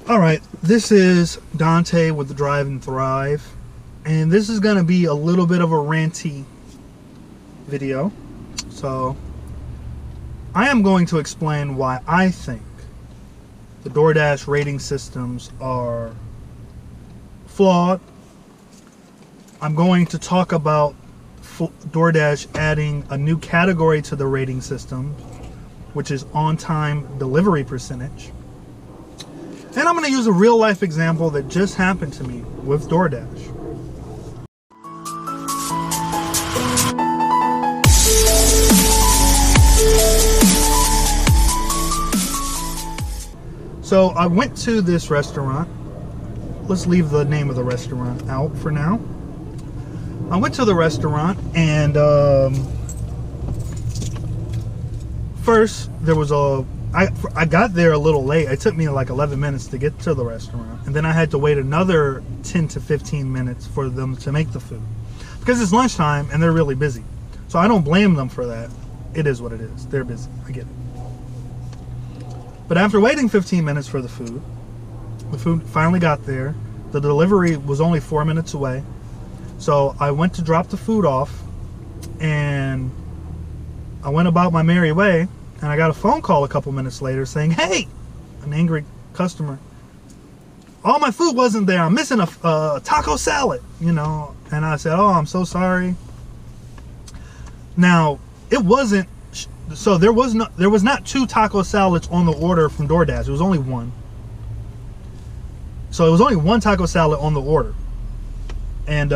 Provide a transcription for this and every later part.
All right, this is Dante with the Drive and Thrive, and this is going to be a little bit of a ranty video. So I am going to explain why I think the Doordash rating systems are flawed. I'm going to talk about Doordash adding a new category to the rating system, which is on-time delivery percentage. And I'm going to use a real life example that just happened to me with DoorDash. So I went to this restaurant. Let's leave the name of the restaurant out for now. I went to the restaurant and first there was I got there a little late. It took me like 11 minutes to get to the restaurant. And then I had to wait another 10 to 15 minutes for them to make the food. Because it's lunchtime and they're really busy. So I don't blame them for that. It is what it is. They're busy. I get it. But after waiting 15 minutes for the food finally got there. The delivery was only 4 minutes away. So I went to drop the food off. And I went about my merry way. And I got a phone call a couple minutes later saying, hey, an angry customer, all my food wasn't there. I'm missing a taco salad, you know. And I said, oh, I'm so sorry. Now, it wasn't, so there was not 2 taco salads on the order from DoorDash. It was only one. So it was only 1 taco salad on the order. And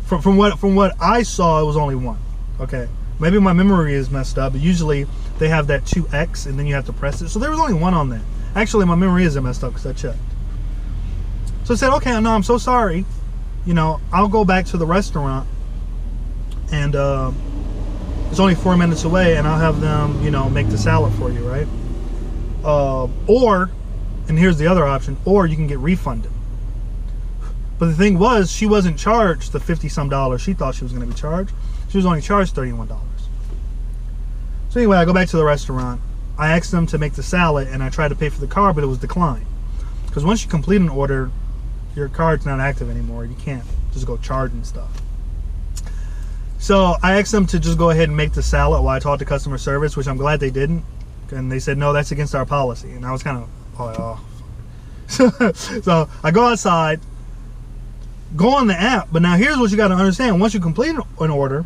from what I saw, it was only 1. Okay. Maybe my memory is messed up, but usually they have that 2X and then you have to press it. So there was only 1 on there. Actually, my memory isn't messed up because I checked. So I said, okay, no, I'm so sorry. You know, I'll go back to the restaurant and it's only 4 minutes away and I'll have them, you know, make the salad for you, right? Or, and here's the other option, or you can get refunded. But the thing was, she wasn't charged the $50-some she thought she was going to be charged. She was only charged $31. So anyway, I go back to the restaurant. I asked them to make the salad, and I tried to pay for the card, but it was declined. Because once you complete an order, your card's not active anymore. You can't just go charging stuff. So I asked them to just go ahead and make the salad while I talked to customer service, which I'm glad they didn't. And they said, no, that's against our policy. And I was kind of, oh. So I go outside, go on the app. But now here's what you got to understand. Once you complete an order,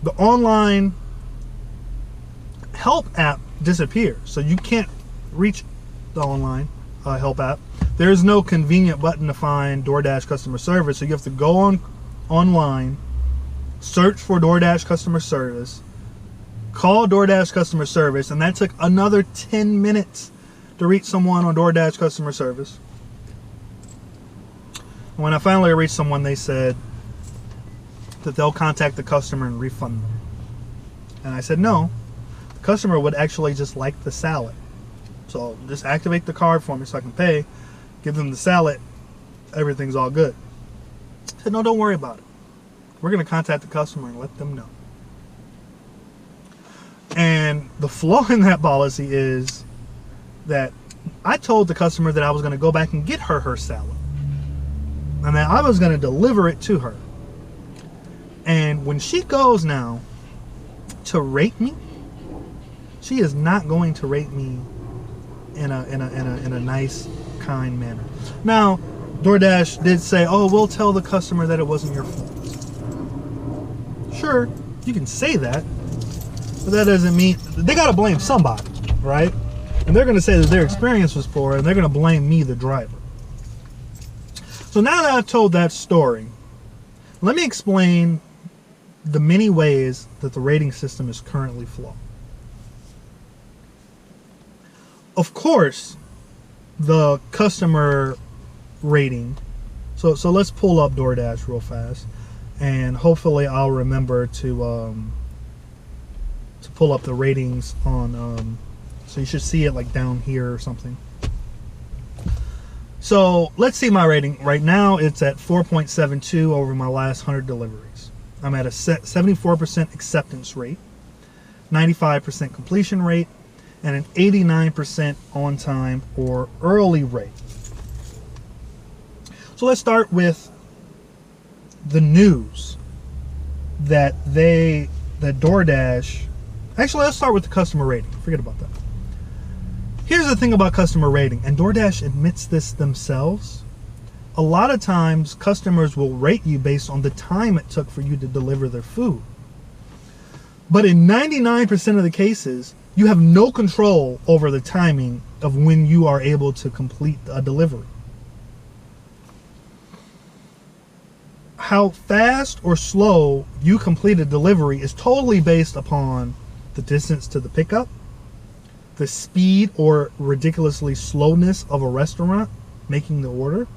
the online help app disappears. So you can't reach the online help app. There's no convenient button to find DoorDash customer service. So you have to go online, search for DoorDash customer service, call DoorDash customer service, and that took another 10 minutes to reach someone on DoorDash customer service. When I finally reached someone, they said that they'll contact the customer and refund them. And I said, no, the customer would actually just like the salad. So just activate the card for me so I can pay, give them the salad, everything's all good. I said, no, don't worry about it. We're going to contact the customer and let them know. And the flaw in that policy is that I told the customer that I was going to go back and get her salad. And that I was going to deliver it to her. And when she goes now to rate me, she is not going to rate me in a nice, kind manner. Now, DoorDash did say, oh, we'll tell the customer that it wasn't your fault. Sure, you can say that, but that doesn't mean, they got to blame somebody, right? And they're going to say that their experience was poor, and they're going to blame me, the driver. So now that I've told that story, let me explain the many ways that the rating system is currently flawed. Of course, the customer rating. So let's pull up DoorDash real fast, and hopefully I'll remember to pull up the ratings on. So you should see it like down here or something. So let's see my rating. Right now it's at 4.72 over my last 100 deliveries. I'm at a 74% acceptance rate, 95% completion rate, and an 89% on time or early rate. So let's start with the news that DoorDash, actually let's start with the customer rating. Forget about that. Here's the thing about customer rating, and DoorDash admits this themselves. A lot of times customers will rate you based on the time it took for you to deliver their food. But in 99% of the cases, you have no control over the timing of when you are able to complete a delivery. How fast or slow you complete a delivery is totally based upon the distance to the pickup, the speed or ridiculously slowness of a restaurant making the order,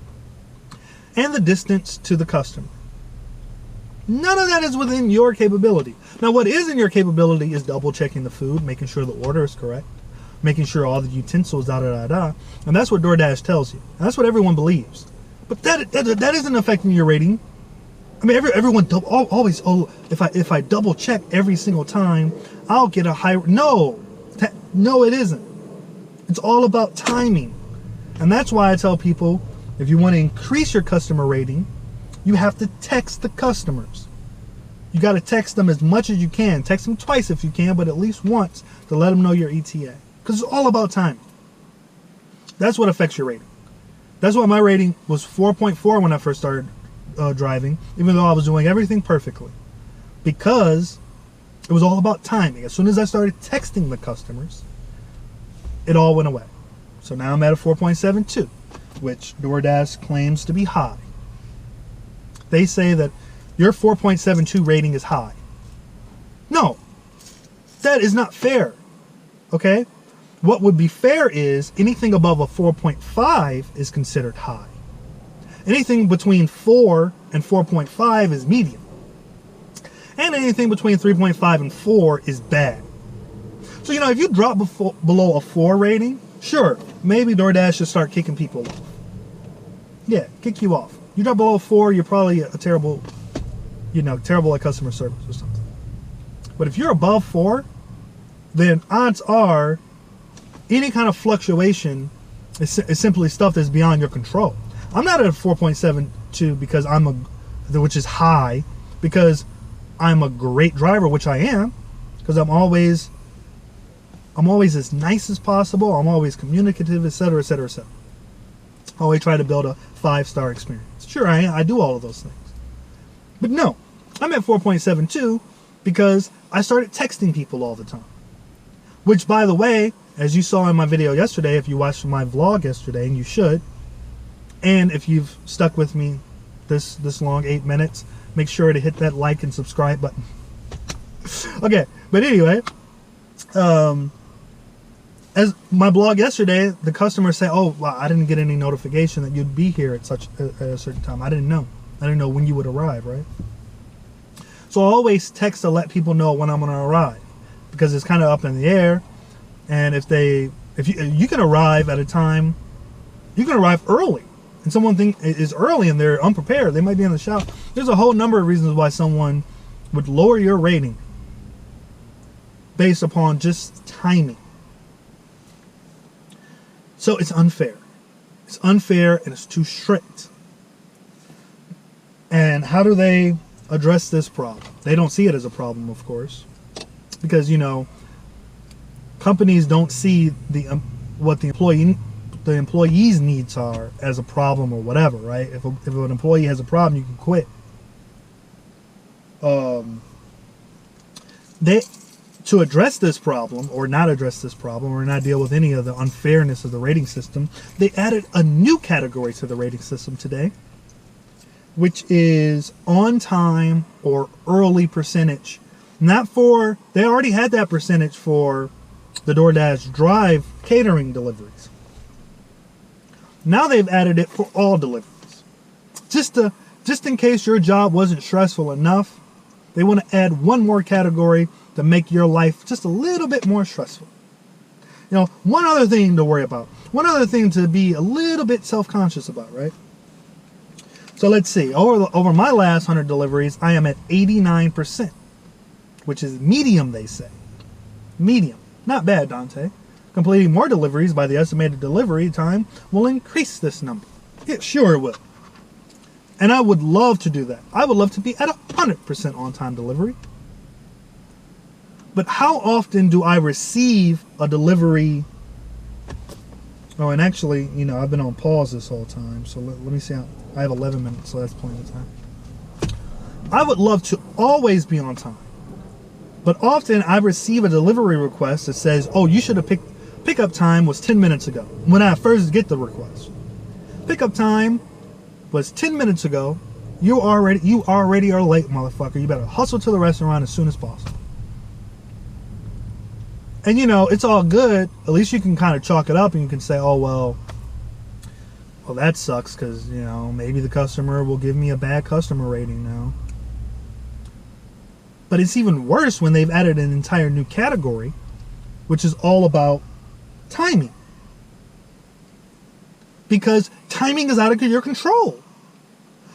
and the distance to the customer. None of that is within your capability. Now, what is in your capability is double checking the food, making sure the order is correct, making sure all the utensils, and that's what DoorDash tells you. And that's what everyone believes. But that isn't affecting your rating. I mean, everyone always, if I double check every single time, I'll get a high. No, it isn't. It's all about timing. And that's why I tell people, if you want to increase your customer rating, you have to text the customers. You got to text them as much as you can. Text them twice if you can, but at least once to let them know your ETA. Because it's all about timing. That's what affects your rating. That's why my rating was 4.4 when I first started driving, even though I was doing everything perfectly. Because it was all about timing. As soon as I started texting the customers, it all went away. So now I'm at a 4.72, which DoorDash claims to be high. They say that your 4.72 rating is high. No, that is not fair. Okay? What would be fair is anything above a 4.5 is considered high. Anything between 4 and 4.5 is medium. And anything between 3.5 and 4 is bad. So, if you drop below a 4 rating, sure, maybe DoorDash should start kicking people off. Yeah, kick you off. You drop below 4, you're probably a terrible at customer service or something. But if you're above 4, then odds are any kind of fluctuation is simply stuff that's beyond your control. I'm not at a 4.72 because which is high, because I'm a great driver, which I am, because I'm always as nice as possible. I'm always communicative, etc., etc., etc. I always try to build a 5-star experience. Sure, I do all of those things. But no, I'm at 4.72 because I started texting people all the time. Which, by the way, as you saw in my video yesterday, if you watched my vlog yesterday, and you should, and if you've stuck with me this long, 8 minutes, make sure to hit that like and subscribe button. Okay, but anyway, as my blog yesterday, the customers say, "Oh, well, I didn't get any notification that you'd be here at a certain time. I didn't know when you would arrive, right?" So I always text to let people know when I'm going to arrive, because it's kind of up in the air. And if you can arrive at a time, you can arrive early, and someone is early and they're unprepared, they might be in the shop. There's a whole number of reasons why someone would lower your rating based upon just timing. So it's unfair. It's unfair and it's too strict. And how do they address this problem? They don't see it as a problem, of course, because companies don't see what the employee's needs are as a problem or whatever, right? If an employee has a problem, you can quit. To address this problem, or not address this problem, or not deal with any of the unfairness of the rating system, they added a new category to the rating system today, which is on time or early percentage. They already had that percentage for the DoorDash Drive catering deliveries. Now they've added it for all deliveries. Just in case your job wasn't stressful enough, they want to add one more category to make your life just a little bit more stressful. One other thing to worry about. One other thing to be a little bit self-conscious about, right? So let's see. Over my last 100 deliveries, I am at 89%, which is medium, they say. Medium. Not bad, Dante. Completing more deliveries by the estimated delivery time will increase this number. Yeah, sure it will. And I would love to do that. I would love to be at 100% on-time delivery. But how often do I receive a delivery? Oh, and actually, you know, I've been on pause this whole time. So let me see. I have 11 minutes, so that's plenty of time. I would love to always be on time. But often I receive a delivery request that says, oh, you should have pickup time was 10 minutes ago. When I first get the request. Pickup time was 10 minutes ago. You already are late, motherfucker. You better hustle to the restaurant as soon as possible. And you know, it's all good. At least you can kind of chalk it up and you can say, oh, well, that sucks because, you know, maybe the customer will give me a bad customer rating now. But it's even worse when they've added an entire new category, which is all about timing. Because timing is out of your control.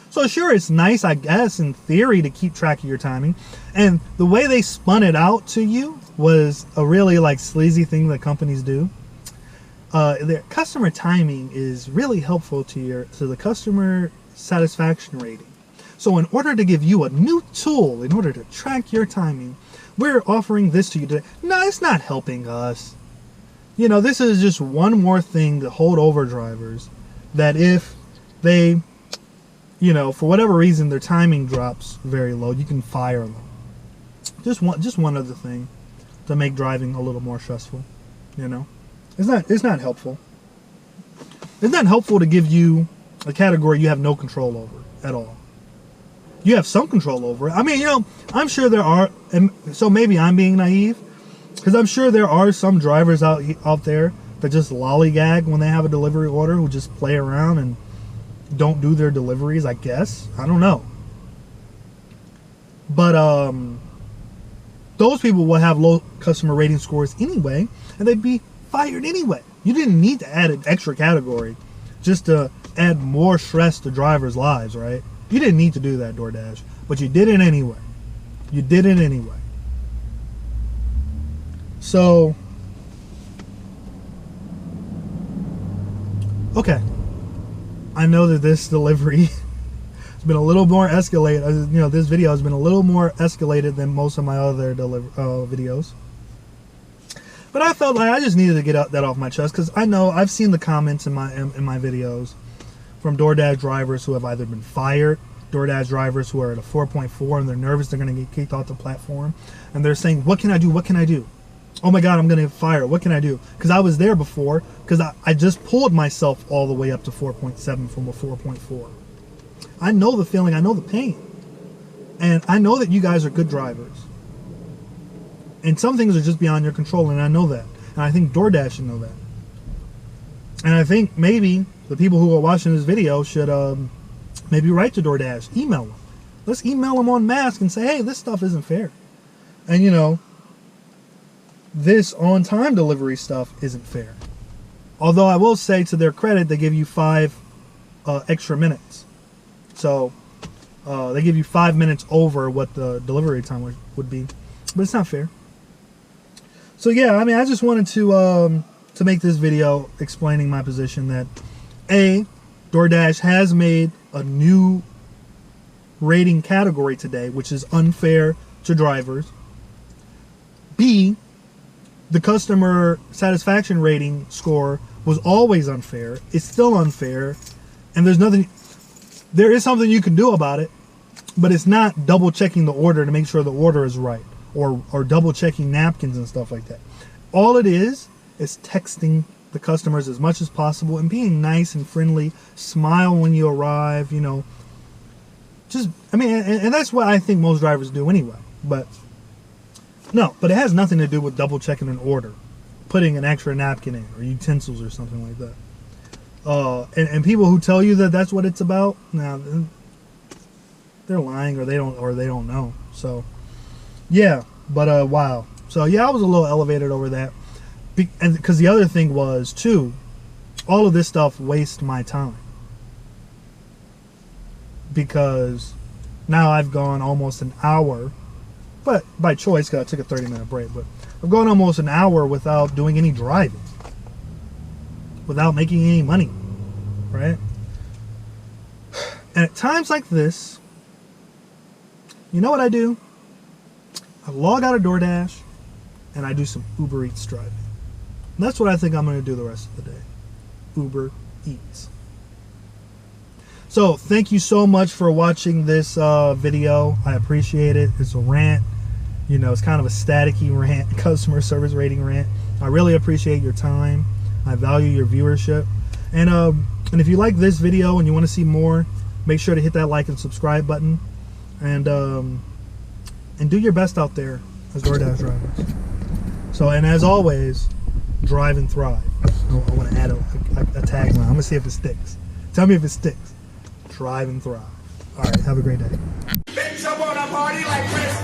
So sure, it's nice, I guess, in theory, to keep track of your timing. And the way they spun it out to you was a really like sleazy thing that companies do. Their customer timing is really helpful to the customer satisfaction rating. So in order to give you a new tool, in order to track your timing, we're offering this to you today. No, it's not helping us. You know, this is just one more thing to hold over drivers that if they, you know, for whatever reason, their timing drops very low, you can fire them. Just one other thing to make driving a little more stressful, you know. It's not helpful. It's not helpful to give you a category you have no control over at all. You have some control over it. I mean, you know, I'm sure there are, and so maybe I'm being naive, because I'm sure there are some drivers out there that just lollygag when they have a delivery order, who just play around and don't do their deliveries, I guess. I don't know. But those people will have low customer rating scores anyway, and they'd be fired anyway. You didn't need to add an extra category just to add more stress to drivers' lives, right? You didn't need to do that, DoorDash, but you did it anyway. You did it anyway. So, okay. I know that this delivery has been a little more escalated. You know, this video has been a little more escalated than most of my other videos. But I felt like I just needed to get that off my chest, because I know I've seen the comments in my videos from DoorDash drivers who have either been fired, DoorDash drivers who are at a 4.4 and they're nervous they're going to get kicked off the platform, and they're saying, what can I do? What can I do? Oh my God, I'm going to get fired. What can I do? Because I was there before, because I just pulled myself all the way up to 4.7 from a 4.4. I know the feeling. I know the pain. And I know that you guys are good drivers. And some things are just beyond your control, and I know that. And I think DoorDash should know that. And I think maybe the people who are watching this video should maybe write to DoorDash, email them. Let's email them en masse and say, hey, this stuff isn't fair. And you know, this on-time delivery stuff isn't fair. Although I will say, to their credit, they give you 5 extra minutes. So they give you 5 minutes over what the delivery time would be. But it's not fair. So yeah, I mean, I just wanted to make this video explaining my position that A, DoorDash has made a new rating category today, which is unfair to drivers. B, the customer satisfaction rating score was always unfair. It's still unfair. And there is something you can do about it, but it's not double checking the order to make sure the order is right, or double checking napkins and stuff like that. All it is texting the customers as much as possible and being nice and friendly. Smile when you arrive, you know. Just, I mean, and that's what I think most drivers do anyway. But it has nothing to do with double checking an order, putting an extra napkin in, or utensils or something like that. And people who tell you that that's what it's about, now they're lying, or they don't know. So yeah, but wow. So yeah, I was a little elevated over that, and because the other thing was too, all of this stuff wastes my time, because now I've gone almost an hour, but by choice, because I took a 30-minute break, but I've gone almost an hour without doing any driving, without making any money, right? And at times like this, you know what I do? I log out of DoorDash and I do some Uber Eats driving. And that's what I think I'm going to do the rest of the day. Uber Eats. So thank you so much for watching this video. I appreciate it. It's a rant. You know, it's kind of a staticky rant, customer service rating rant. I really appreciate your time. I value your viewership. And if you like this video and you want to see more, make sure to hit that like and subscribe button. And do your best out there as DoorDash drivers. So, and as always, drive and thrive. I want to add a tagline. I'm going to see if it sticks. Tell me if it sticks. Drive and thrive. All right, have a great day. Bitch, I wanna party like Chris.